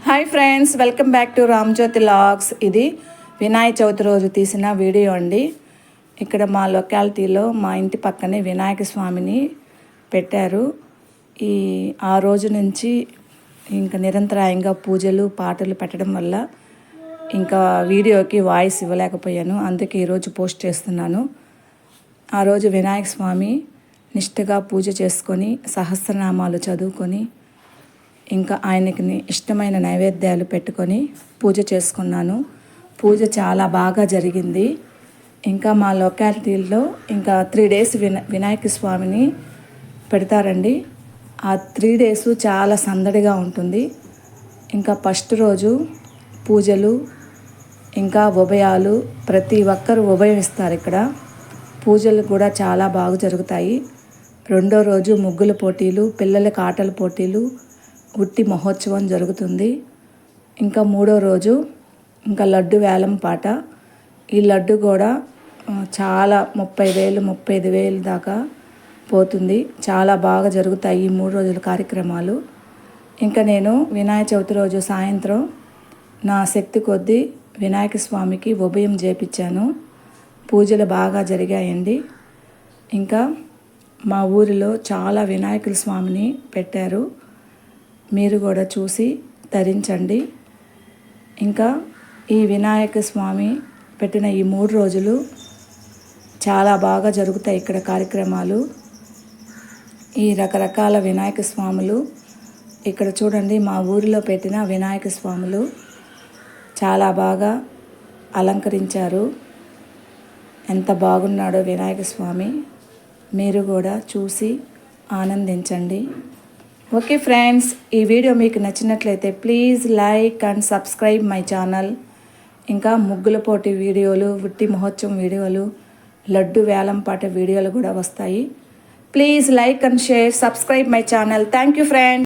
Hi friends, welcome back to Ramjyothi logs. ఇది వినాయక చవితి రోజు తీసిన వీడియో అండి. ఇక్కడ మా లొకాలిటీలో మా ఇంటి పక్కనే వినాయక స్వామిని పెట్టారు. ఆ రోజు నుంచి ఇంకా నిరంతరాయంగా పూజలు పాటలు పెట్టడం వల్ల ఇంకా వీడియోకి వాయిస్ ఇవ్వలేకపోయాను. అందుకే ఈరోజు పోస్ట్ చేస్తున్నాను. ఆ రోజు వినాయక స్వామి నిష్ఠగా పూజ చేసుకొని సహస్రనామాలు చదువుకొని ఇంకా ఆయనకి ఇష్టమైన నైవేద్యాలు పెట్టుకొని పూజ చేసుకున్నాను. పూజ చాలా బాగా జరిగింది. ఇంకా మా లొకాలిటీలో ఇంకా 3 days వినాయక స్వామిని పెడతారండి. ఆ 3 days చాలా సందడిగా ఉంటుంది. ఇంకా ఫస్ట్ రోజు పూజలు, ఇంకా ఉభయాలు, ప్రతి ఒక్కరు ఉభయం ఇస్తారు. ఇక్కడ పూజలు కూడా చాలా బాగా జరుగుతాయి. రెండో రోజు ముగ్గుల పోటీలు, పిల్లలకి ఆటల పోటీలు, ఉట్టి మహోత్సవం జరుగుతుంది. ఇంకా మూడో రోజు ఇంకా లడ్డు వేలం పాట. ఈ లడ్డు కూడా చాలా 30,000 35,000 దాకా పోతుంది. చాలా బాగా జరుగుతాయి ఈ 3 రోజుల కార్యక్రమాలు. ఇంకా నేను వినాయక చవితి రోజు సాయంత్రం నా శక్తి కొద్దీ వినాయక స్వామికి ఉభయం చేపించాను. పూజలు బాగా జరిగాయండి. ఇంకా మా ఊరిలో చాలా వినాయకుల స్వామిని పెట్టారు. మీరు కూడా చూసి తరించండి. ఇంకా ఈ వినాయక స్వామి పెట్టిన ఈ 3 రోజులు చాలా బాగా జరుగుతాయి ఇక్కడ కార్యక్రమాలు. ఈ రకరకాల వినాయక స్వాములు ఇక్కడ చూడండి. మా ఊరిలో పెట్టిన వినాయక స్వాములు చాలా బాగా అలంకరించారు. ఎంత బాగున్నాడో వినాయక స్వామి. మీరు కూడా చూసి ఆనందించండి. ఓకే ఫ్రెండ్స్, ఈ వీడియో మీకు నచ్చినట్లయితే please like and subscribe my channel. ఇంకా ముగ్గుల పోటీ వీడియోలు, ఉట్టి మహోత్సవం వీడియోలు, లడ్డు వేలం పాట వీడియోలు కూడా వస్తాయి. Please like and share, subscribe my channel. Thank you friends.